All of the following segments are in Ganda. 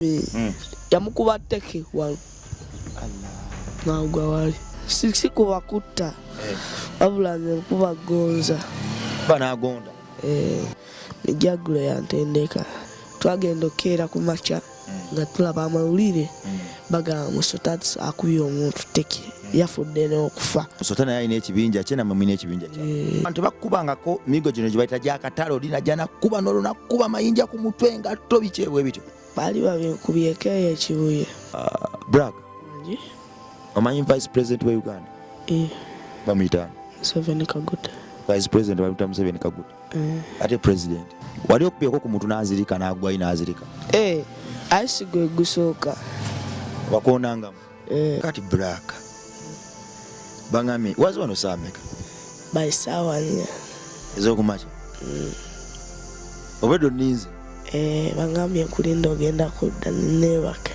yamukuba tteke wano n'agwa wali si kuba kutta wabula nze nkuba gonza banagonda mijagulo yantendeka twagenda okkeera ku makya nga tulaba amawulire bagamba Musotansi akubye omuntu tteke yafudde n'okufa. Musotana yalina ekibinja kye namwe mulina ekibinja kye abantu bakkubangako migo gino gye bayita gyakatalo olina gyanakuba n'olunakuba mayinja ku mutwe nga tobikyewe bityo baali babinkubyeko eyo ekibuye. Brag omanyi vice president wa Uganda bamuyita Museveni Kaguta. vice president bamuyita Museveni Kaguta ate president wali okubyeko ku muntu n'azirika n'agwayi n'azirika ayisi gwe gusooka wakonangamu kati Brag bangambye wazi wano saameka bayisaawa nnya ez'okumakya obedde nninze bangambye nkulinda ogenda kudda neebake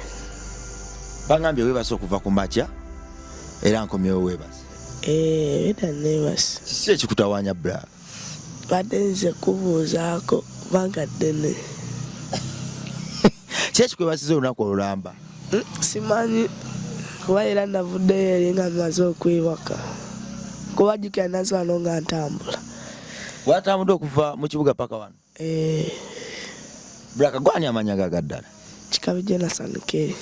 bangambye weebase okuva ku makya era nkomyewo weebase beda neebase kiki ekikutawaanya Brag badde nze kubuuzaako kubanga ddene ki ekikwebasiza olunaku olulamba simanyi kuba era navuddeyo eri nga maze okwebaka kuba jjukira nazi wano nga ntambula watambudde okuva mu kibuga paka wano Brag gwani amanya gaga ddala Kikabi Jonathan Kelly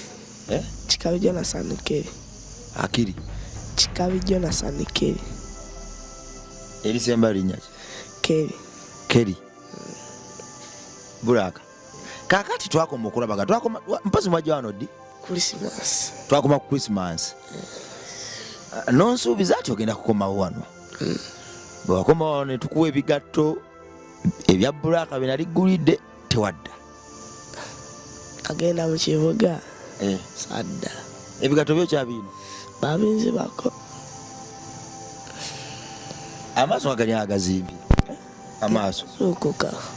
Kikabi Jonathan Kelly akiri Kikabi Jonathan Kelly erisemba linnya Kelly Brag kakati twakoma okulabaga twakoma mpazi mwajja wano ddi Christmas twakoma ku Christmas nonsuubiza ati ogenda kukomawo wano bwe wakoma wano ne tukuwa ebigatto ebya Brag bye naligulidde tewadda agenda mu kibuga sadda ebigatto byo kyabiina babinzibako amaaso nga gali agazimbye amaaso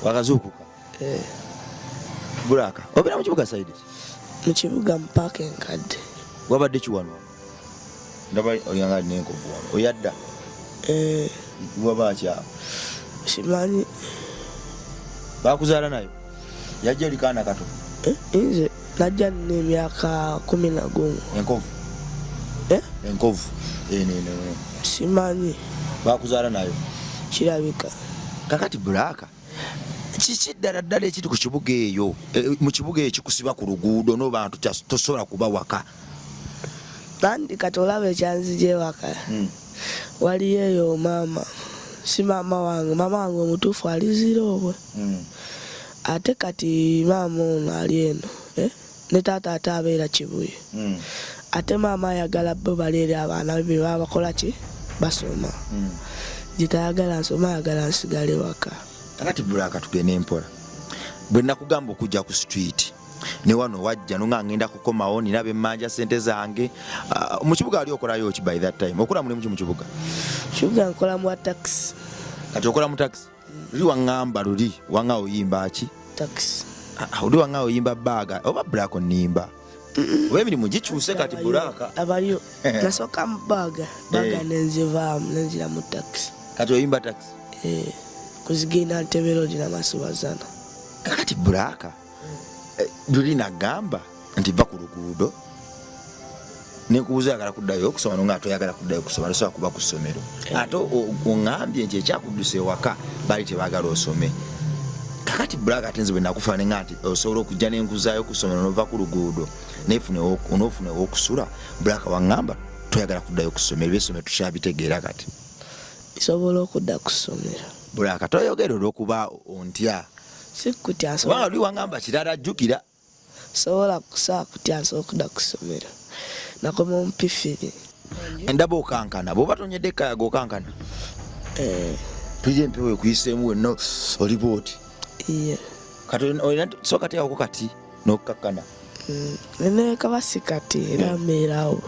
wakazuukuka Brag obeera mu kibuga saidi mu kibuga mu paaka enkadde wabadde kiwano ndaba oyanga nenkovu wano oyadda waba akyawo simanyi bakuzaala nayo yajja oli kaana kato nze najja n'emyaka 11 enkovu simanyi bakuzaala nayo kirabika kakati Brag kiki ddala ddala ekiri ku kibuga eyo mu kibuga ekikusiba ku luguudo n'obantu tosobola kuba waka nandi kati olaba ekyanzija ewaka waliyo eyo maama si maama wange omutuufu alizira obwe ate kati maama ono ali eno ne taata ate abeera Kibuye ate maama ayagala bo baleere abaana be baba bakola ki basoma gitayagala nsoma ayagala nsigale waka kakati Brag tugende empola bwe nakugamba okujja ku street ne wano wajja nonga ngenda kukomawo nina bemmanja sente zange mu kibuga ali okolayo ki by that time okola mulimu mu kibuga nkola mu taxi kati okola mu taxi luli wangamba luli wanga oyimba ki taxi luli wanga oyimba baga oba Brag onimba oba emirimu gikyuse kati Brag abayo nasooka mu baga nenzivaamu nenzira mu taxi kati oyimba taxi kuzigenda Ntebero dina masubazana kakati Brag luli nagamba nti va ku luguudo nekubuuza ayagala kuddayo okusoma nonga ate oyagala kuddayo okusoma tosobola kuba ku ssomero ate oŋŋambye nti ekyakuddusa ewaka baali tebaagala osome kakati Brag ate nze bwe nakufaane nga nti osobola okujja nenkuzaayo ku ssomero nova ku luguudo noofuna ew'okusula Brag waŋŋamba toyagala kuddayo ku ssomero byessomero tukyabitegeera kati isobola okudda ku ssomero Brag toyogera olw'okuba ontya sikutya kubanga oli waŋŋamba kirala jjukira sobola kusaa kutya nsobola okudda ku ssomero nakoma omupifiri endaba okankana bw'oba tonyedde ekkayaga okankana tuli empewo ekuyiseemu wenna oli bwoti kati olina soka tyawoko kati n'okukakkana nenekabasi kati era mbeerawo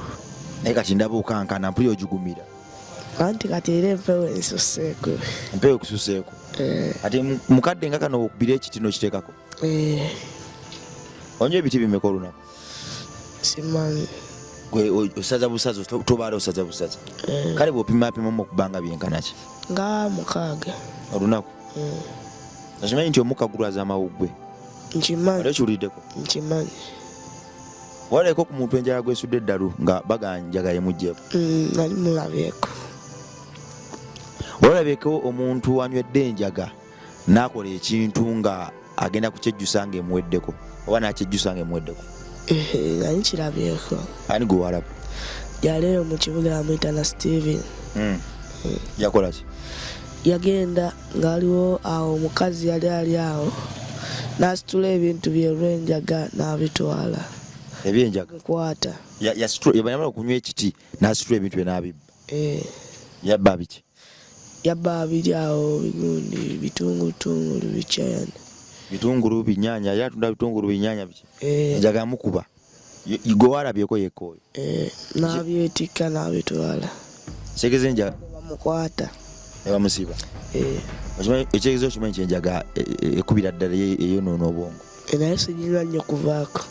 naye kati ndaba okankana mpuli ogigumira anti kati era empewo ensuseeko empewo ekususeeko ati mukadde nga kano okubira ekiti n'okiteekako onywa ebiti bimeka olunaku simanyi gwe osaza busaza tobaala osaza busaza kale bw'opimapimamu okubanga byenkana ki nga 6 olunaku okimanyi nti omukka gulwaza amawuggwe nkimanyi oli okiwuliddeko nkimanyi waleko ku muntu enjala gwesudde eddalu nga baganjaga yemugjeeko? Nali mulabyeko. Walabeko omuntu anywedde enjaga n'akola ekintu nga agenda kukyejjusa ng'emuweddeko oba n'akyejjusa ng'emuweddeko? Nali kirabyeko. Ani gwe walaba? Yaleero mu kibuga bamuyita na Steven. Yakola ki? Yagenda ng'aliwo awo omukazi yali ali awo n'asitula ebintu bye olw'enjaga n'abitwala. Ebyenjaga? Nkwata. Yamala okunywa ekiti n'asitula ebintu bye n'abibba? Yabba biki? Yabba biri awo bigundi bitungulu bikyayana. Bitungulu binyaanya, yatunda bitungulu binyaanya biki? Enjaga yamukuba. Gwe walabyeko yekka oyo? N'abyetikka n'abitwala. Kitegeeza enjaga bamukwata ne bamusiba? Ekitegeeza okimanyi nti enjaga ekubira ddala eyonoona obwongo? Naye siginywa nnyo kuvaako.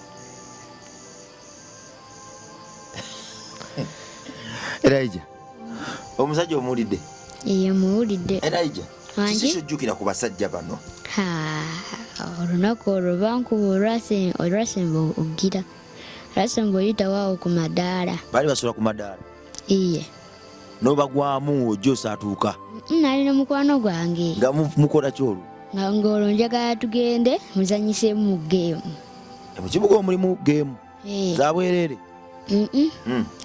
Elijah, omusajja omuwulidde? Muwulidde. Elijah, kiki kyojjukira ku basajja bano? Olunaku olwo bankuba olwasemba ogira. Olwasemba oyitawo awo ku madaala. Baali basula ku madaala? Iye. N'obagwamu ojja osaatuuka? Nalina mukwano gwange. Nga mukola ki olwo? Ng'olwo njagala tugende muzanyiseemu mu geemu. Mu kibuga omulimu geemu? Za bwereere?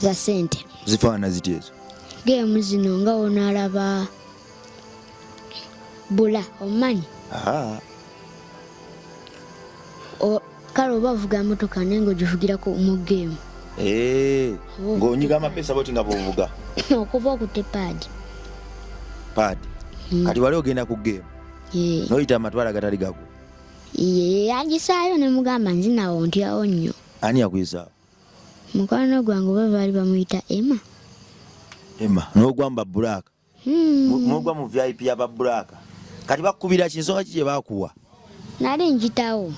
Za ssente. Zifaanana ziti ezo? Geemu zino nga onaalaba bula omumanyi? Kale oba ovuga motoka naye ng'ogivugirako mu geemu. Ng'onyiga amapeesa boti nga bw'ovuga? Okuba okute paadi. Paadi? Kati wali ogenda ku geemu? N'oyita amatwala agatali gago? Yagisaayo ne mugamba nzinawo ntyawo nnyo. Ani yakuyisaawo? Mukwano gwange oba baali bamuyita Emma. Emma, n'ogwamba Buraaka? N'ogwa mu VIP y'aba Buraaka? Kati bakukubira ki, nsonga ki gye baakuwa? Nali njitawo.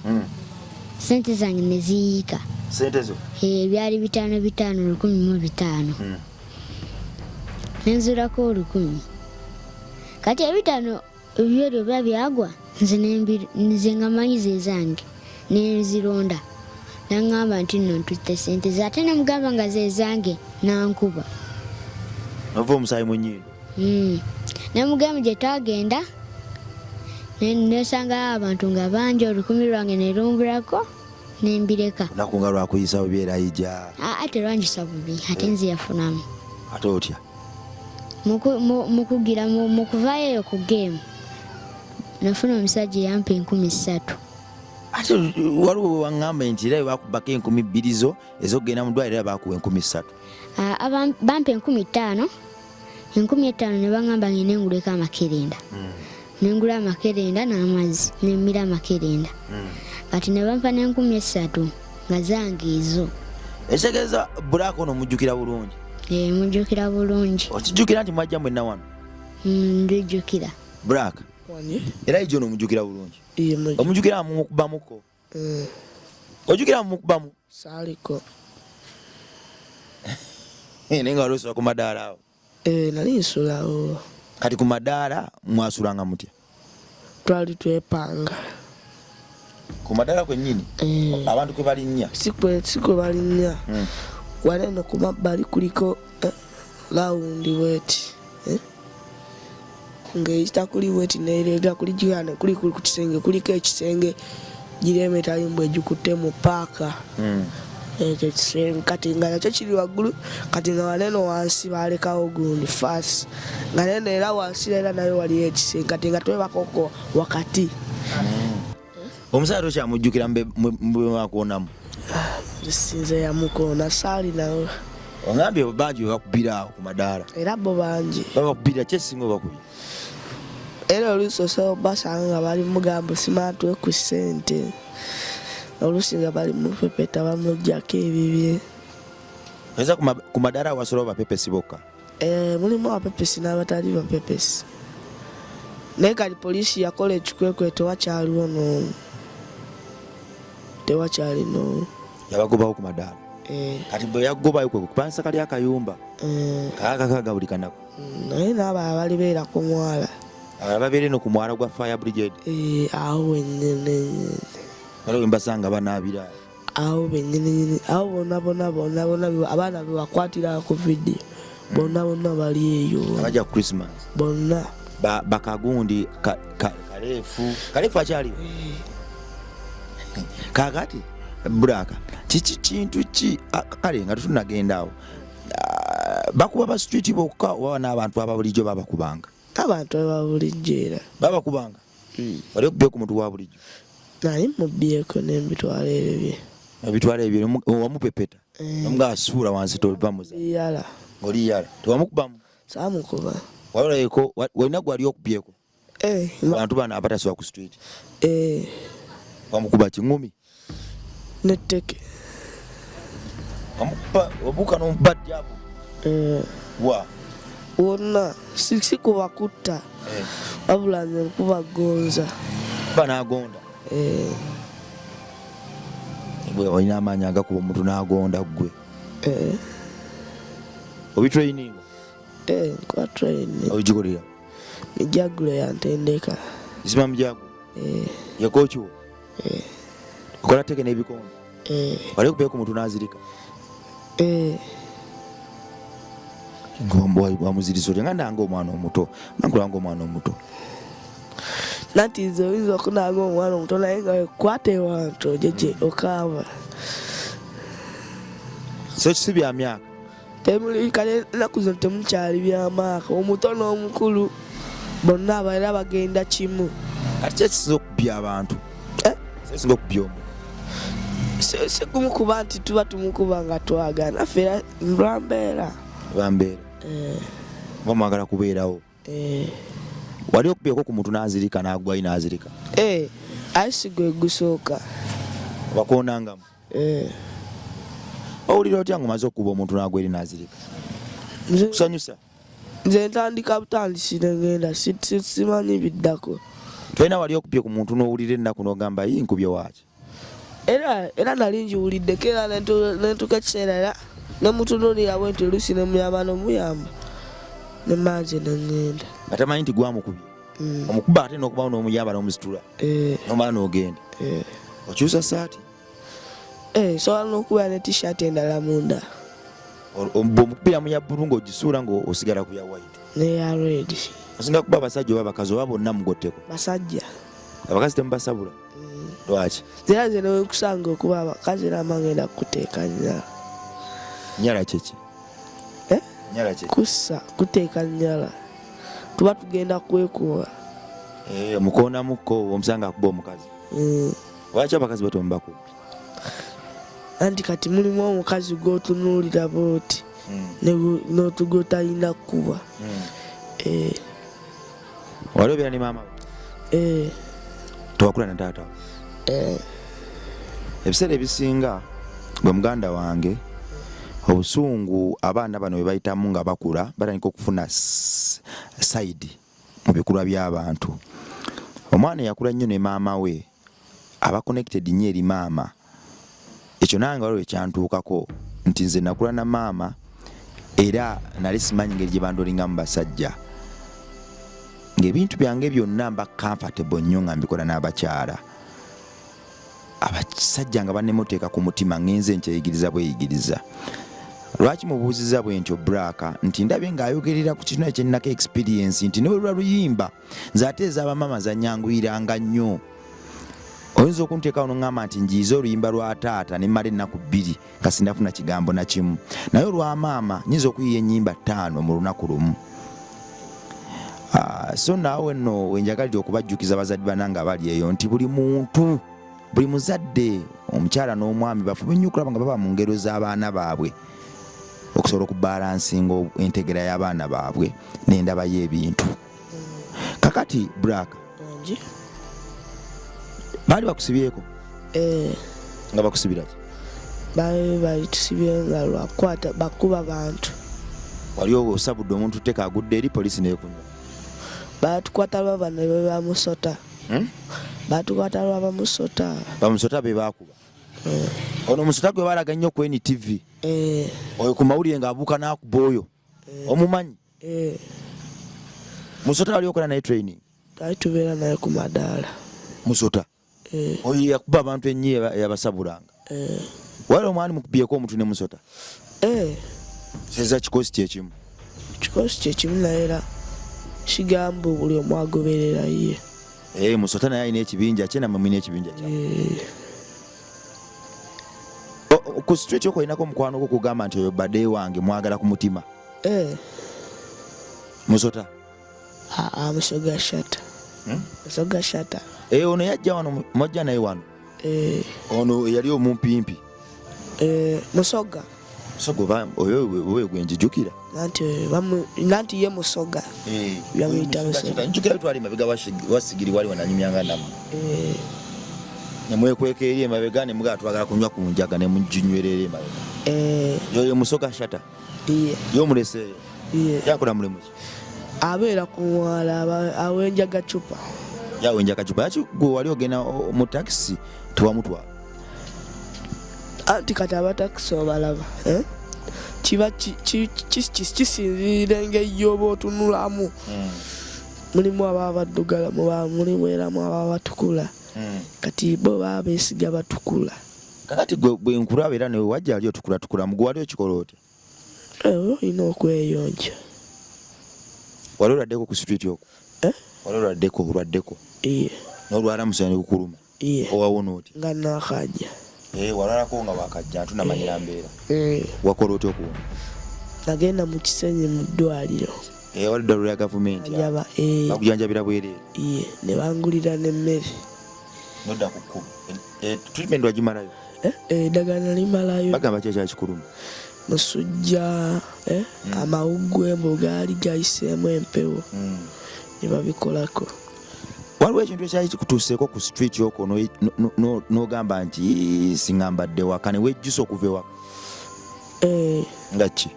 Sente zange ne ziyiika. Sente zo? Byali 5,500, 1,500. Nenzulako 1,000. Kati 500 ebyo bya byagwa nze nga manyi ze zange nenzironda. Nangamba nti nno ntutte sente ze ate namugamba nga ze zange nankuba. Nova omusaayi mu nnyindo? Namugamba gye twagenda nesanga abantu nga bangi 1,000 lwange ne lumbulako nembireka. Lunaku nga lwakuyisa bubi Elijah? Ate lwangisa bubi ate nze yafunamu. Ate otya? Mukugira mukuvaayo eyo ku geemu nafuna omusajja yampa 3,000. Ate waliwo waŋŋamba nti era bakubako 2,000 zo ez'okugenda mu ddwaliro era bakuwa 3,000? Bampa 5,000. 5,000 ne baŋŋamba ngende nguleko amakerenda. Nengula amakerenda n'amazzi nemmira amakerenda. Kati ne bampa n'3,000 nga zange ezo. Ekitegeeza Buraaka ono omujjukira bulungi? Mujjukira bulungi. Okijjukira nti mwajja mwenna wano? Ndijjukira. Buraaka, era ijjo ono omujjukira bulungi? Omujjukira mumukubamuko? Ojjukira mumukubamu? Saaliko. Naye nga wali osula ku madaala awo? Nali nsulawo. Kati ku madaala mwasulanga mutya? Twali twepanga. Ku madaala kwennyini? Abantu kwe balinnya? Si kwe balinnya. Wale no ku mabbali kuliko lawundi weti. Ng'eyita kuli weti n'ereega kuli gigana kuli ku kisenge kuliko ekisenge gireme talimbwe gikutte mu paaka. Ekyo kisenge kati nga nakyo kiri waggulu kati nga waneno wansi balekawo gundi fasi nga neno era wansi era nayo waliyo ekisenge kati nga twebakoko wakati. Omusajja tokyamujjukira mube mwakuwonamu? Sinze yamukoona saali nawe. Ongambye bangi bakubira awo ku madaala? Era bo bangi. Babakubira ki esinga obakubira? Era oluusi osobola basanga nga bali mugambo simatwe ku ssente. Oluusi nga bali mupepeta bamuggyako ebibye. Oyinza ku madaala wasolawo bapepesi bokka? Mulimu abapepesi n'abatali bapepesi. Naye kati poliisi yakola ekikwekwe tewakyaliwo n'omu. Tewakyali n'omu. Yabagobawo ku madaala? Kati bwe yagobayo kwe kupansa kali akayumba kakakaga buli kanaku? Naye n'abalala bali beera ku mwala. Abalala babeera eno ku mwala gwa Fire Brigade? Awo wennyene. Waliwo embasanga banaabira? awo benyini awo bonna abaana bebakwatira ku video bonna bali eyo abajja ku Christmas bonna bakagundi kalefu akyaliwo kakati Buraka kiki kintu ki kale nga tutunagenda awo bakuba ba street bokka oba n'abantu ababulijjo babakubanga abantu ababulijjo era babakubanga wali okubye ku muntu wa bulijjo nali mubyeko n'ebitwalo ebyo ebitwalo ebyo wamupepeta omuga asuula wansi tovamuza yala oli yala tewamukubamu saamukuba waloleko walina gwali okubyeko abantu bana abataswa ku street wamukuba kingumi netteke wabuuka n'omubadyabu wa wonna sikubakutta wabula nze nkubagonza banagonda gwe olina amaanyi agakuba omuntu n'agonda gwe obitraininga nkuba training obigikolera mijagulo yantendeka isima mijagulo yakokiwo okola teke n'ebikondo wali okubeeko omuntu n'azirika wamuziriza otya nga nanga omwana omuto nankulanga omwana omuto nati nze oyinza okunanga omwana omuto naye nga wekwata ewantu jeje okaaba so kisi bya myaka temuli kale naku zino temukyali byamaaka omuto n'omukulu bonna abaera bagenda kimu kati kyekisinza okubya abantu kisinza okubya omuntu sekumukuba nti tuba tumukuba nga twagana affe era lwambeera bambeera bamwagala kubeerawo wali okubyeko ku muntu n'azirika n'agwayi n'azirika ayisi gwe gusooka bakonangamu owulira otya nga omaze okuba omuntu n'agwa eri n'azirika kusanyusa nze ntandika butandisire ngenda simanyi biddako tolina wali okubye ku muntu n'owulira ennaku n'ogamba yinkubye waaki era nali njiwuliddeko era nentuka ekiseera era nemutunuulira bwe nti oluusi nemuyamba nomuyamba nemanje nengenda nga tamanyi nti gwamukubye omukuba ate n'okubawo n'omuyamba n'omusitula nomala n'ogenda okyusa saati sobola n'okubeera ne t-shirt endala munda bw'omukubira mu ya bbulu ng'ogisuula ng'osigala ku ya white neya red osinga kuba abasajja oba abakazi oba bonna mugotteko basajja abakazi temubasabula lwaki zera ze newekusanga okuba abakazi nama ngenda kuteeka nyala nyala kiki nyala kiki kussa kuteeka nyala tuba tugenda kwekuba mukoonamukko omusanga akuba omukazi lwaki abakazi batombakuba anti kati mulimu omukazi gwotunuulira booti n'otugotalina kuba wali obeera ne maama we tewakula na taata ebiseera ebisinga gwe muganda wange obusungu abaana bano bwe bayitamu nga bakula batandika okufuna saidi mu bikulwa by'abantu omwana yakula nnyo ne maama we aba connected nnyo eri maama ekyo nange waliwo ekyantuukako nti nze nakula na maama era nali simanyi ngeri gye bandolingamu basajja ng'ebintu byange byonna mba comfortable nnyo nga mbikola n'abakyala abasajja nga bannemuteeka ku mutima ngenze nkyeyigiriza bweyigiriza lwaki mubuuziza bwe ntyo Buraka nti ndabye ng'ayogerera ku kino ekyenako experience nti newe lwa luyimba nze ate ez'abamama zanyanguyiranga nnyo oyinza okunteekawo n'oŋŋamba nti njiize oluyimba lwa taata ne mmala ennaku 2 nga sindafuna kigambo na kimu naye olwa maama nyinza okuyiya ennyimba 5 mu lunaku lumu so naawe nno wenjagalira okubajjukiza bazadde banange abali eyo nti buli muntu buli muzadde omukyala n'omwami bafube nnyo okulaba nga baba mu ngero z'abaana baabwe okusobola okubalansinga entegera y'abaana baabwe n'endaba y'ebintu kakati Buraka baali bakusibyeko nga bakusibiraki bali tusibye nga lwakwata bakuba bantu wali osabudde omuntu teka agudde eri polisi n'ekunya batukwata lwa bano be bamusota batukwata lwa bamusota be bakuba ono omusota gwe balaga nnyo ku NTV oyo ku mawulire ng'abuuka n'akuba oyo omumanyi musota wali okola naye training ali tubeera naye ku madaala musota oyo yakuba abantu ennyo yabasabulanga wali omwani mukubyeko omuntu ne musota seza kikosi kyekimu naye era kigamba buli omu agoberera ye musota naye alina ekibinja kye namwe mulina ekibinja kye ku street okolinako omukwano gwo kugamba nti oyo badde wange mwagala ku mutima musota musoga shata ono yajja wano mojja naye wano ono yali omumpimpi musoga oyo gwenjijukira nanti ye musoga yamuyita musoga njukira twali mabega wasigiri wali wananyumyanga namu nemwekweka eri emabega nemugaa twagala kunywa ku njaga nemuginywerera emabega yoyo musoga shata yomuleseeyo yakola mulimu ki abeera ku mwala awenjaga cupa yaki gwe wali ogenda mu takisi tewamutwala anti kati abatakisi obalaba kiba kisinzirira engeri oba otunulamu mulimu ababa baddugala mulimu eramu ababa batukula kati bo baba beesiga batukula kakati gwe nkulaba era newe wajja ali otukula mugwe wali okikola oti olina okweyonja wali oladdeko ku street okwo wali olwaddeko n'olwala musana kukuluma owawona oti nga nakajja walalako nga wakajja ntunamanyira mbeera wakola oti okuwona nagenda mu kisenyi mu ddwaliro wali ddwaliro ya gavumenti bakujanjabira bwereere ne bangulira n'emmere nodda ku kkubo treatment wagimalayo eddagala limalayo bagamba kyekyalikikuluma musujja amawuggwe embo gaali gayiseemu empewo ne babikolako waliwo ekintu ekyali kikutuuseeko ku street okwo n'ogamba nti singambadde waka ne wejjusa okuva ewaka nga ki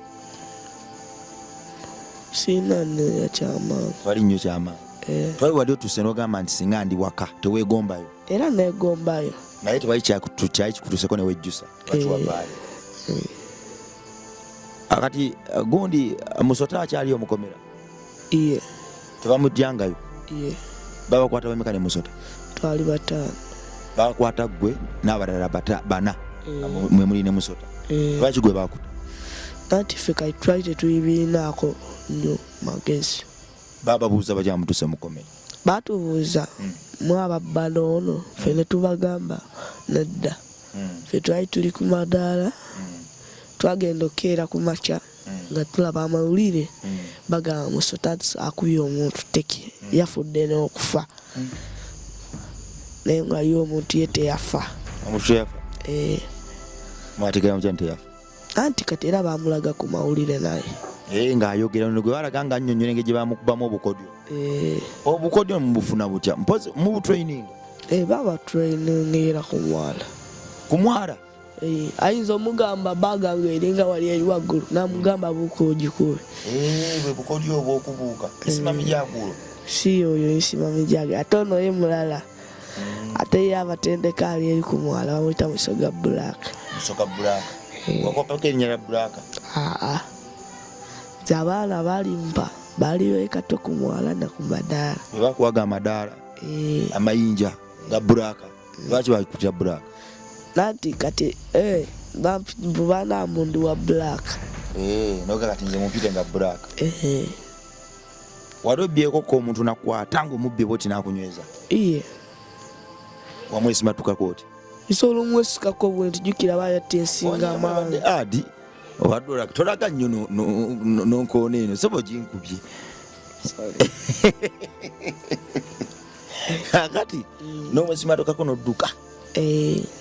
siina neyakyamaani wali nnyo kyamaani twali wali otuuse n'ogamba nti singa ndi waka teweegombayo era neegombayo naye tewali kyali kikutuuseeko ne wejjusa lwakiwavaayo akati gundi musota akyali omukomera tebamujjangayo babakwata bameka ne musota twali bataano bakwata gwe n'abalala bana mwe muli ne musota lwaki gwe bakuta nanti ffe kati twali tetuyibiinaako nnyo magezi bababuuza bakyamutuse mukomera batubuuza mwababba ono ffe ne tubagamba nedda ffe twali tuli ku madaala twagenda okeera ku makya nga tulaba amawulire bagamba musota akubye omuntu teki yafudde n'okufa naye nga yo omuntu ye teyafa omuntu yafa mwategera mutya nti teyafa anti kati era bamulaga ku mawulire naye ng'ayogera nogwe balaga nga annyonnyola engeri gye bamukubamu obukodyo obukodyo mubufuna butya mpozi mubutraining baba trainingira ku mwala ayinza omugamba baganga eringa wali eri waggulu namugamba bukojikube bwe bukodyo obwokubuuka esimami gyagulo si oyo esimami gyage ate ono ye mulala ate ye abatendeka ali eri ku mwala bamuyita musoga black wakopako erinnya lya black abaana balimpa baliyo ekato ku mwala na ku madaala bebakuwaga amadaala amayinja ga black lwaki bakutya black nanti kati bana mundu wa black noga kati nze mumpite nga black wali obbyeko ko omuntu nakwata nga omubbi bwoti nakunyweza wamwesimatukako oti isobola omwesikako bwenti jukira bayatta ensinga amaanyi adi owaddola tolaga nnyo nonkoona eno soba oginkubye akati n'omwesimatukako nodduka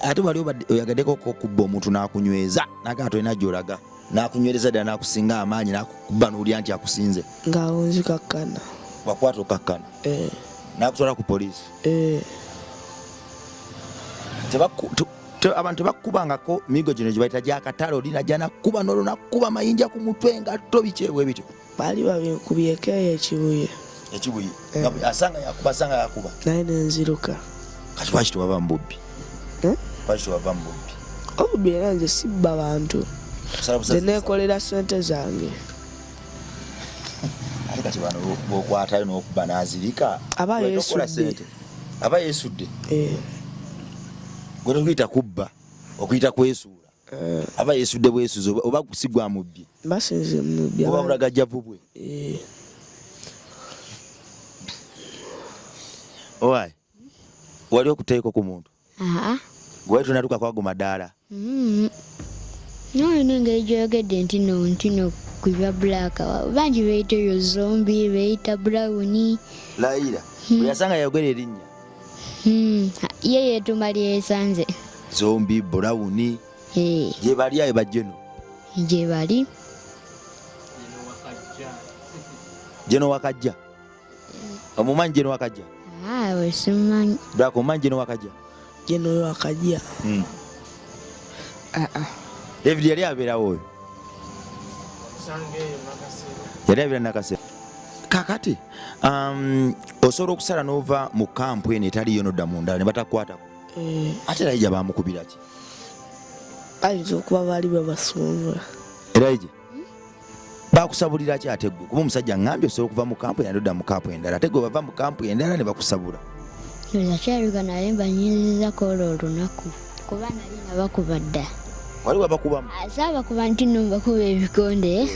ate wali oyagaddeko okubba omuntu nakunyweza nagaa tolina gyolaga nakunywereza ddala nakusinga amaanyi nakukuba n'olya nti akusinze ngaawo nzikakkana wakwata okakkana nakutwala ku poliisi abantu tebakubangako migo gino gyebayita gyakatale oli najja nakuba nolwo nakuba mayinja ku mutwe nga tobikyewe bityo baali babinkubyeko eyo ekibuye asanga yakuba naye nenziruka kati lwaki tewava mububbi obubbi era nze sibba bantu nze neekolera sente zange ate kati bano bokwatayo n'okuba nazirika aba yeesudde gwe tokuyita kubba okuyita kwesuula aba yeesudde bwesuze oba kusigwa mubbi basinze mubbi oba bulagajja vubwe owaayi wali okuteeko ku muntu gwali tunatuka kwago madaala nolina engeri gyoyogedde ntino ku bya bulaka bangi beyita eyo zombi beyita bulawuni layira bwe yasanga yayogera erinnya ye yeetuma lyesanze zombi bulawuni gye bali ayo bajjeno gye bali jeno wakajja omumanyi jeno wakajja wesimanyi bulaka omumanyi jeno wakajja jeno wakajja David yali abeerawo oyo yali abeera nakasera kakati osobola okusala n'ova mu kampu eno etaliyo nodda munda ne batakwatako ate layija bamukubira ki ayinza okuba baali babasuubula erayije bakusabulira ki ate gwe kuba omusajja ngambye osobola okuva mu kampu eno nodda mu kampu endala ate gwe bava mu kampu endala ne bakusabula zakyaluka naye mbanyizizako olwo olunaku kuba nali nabakuba dda wali wabakubamu saabakuba nti nno mbakuba ebikonde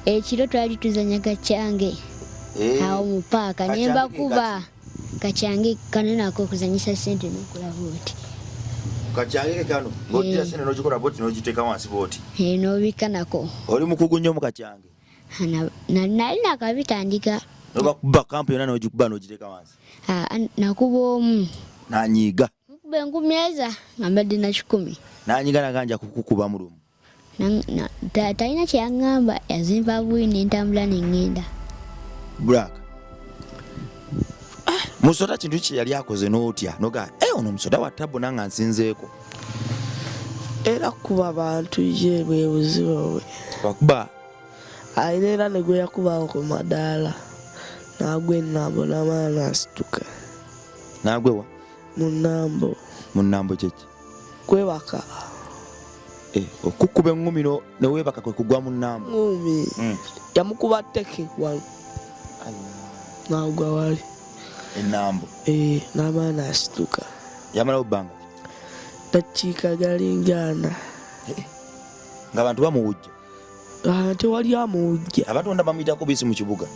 ekiro twali tuzanya kacyange awo mu paaka ne mbakuba kacyange kanonako okuzanyisa sente nokulaba oti kacyange kano ng'oddira sente n'ogikola boti n'ogiteeka wansi boti n'obika nako oli mukugu nnyo mu kacyange nali nakabitandika nobakuba kampu yonna n'ogikuba n'ogiteeka wansi nakuba omu nanyiiga nkuba enkumi eza nga mbadde na 10 nanyiiga naganja kukukuba mu lumu talina kyeyaŋŋamba yazimba buyi nentambula neŋŋenda bulaka musoda kintu kye yali akoze n'otya noga ono musoda wa tabbo nanga nsinzeeko era kuba abantu ye bwe buzibu bwe wakuba ayina era ne gwe yakubawo ku madaala nagwa ennambo n'amala nasituka nagwewa mu nnambo kyeki kwebaka okukuba eŋŋumi neweebaka kwe kugwa mu nnambo ŋumi yamukuba tteke wano nagwa wali ennambo n'amala nasituka yamalawo bbanga dakiika galingaana ng'abantu bamuwujja tewali amuwujja abantu bonna bamuyitako bisi mu kibuga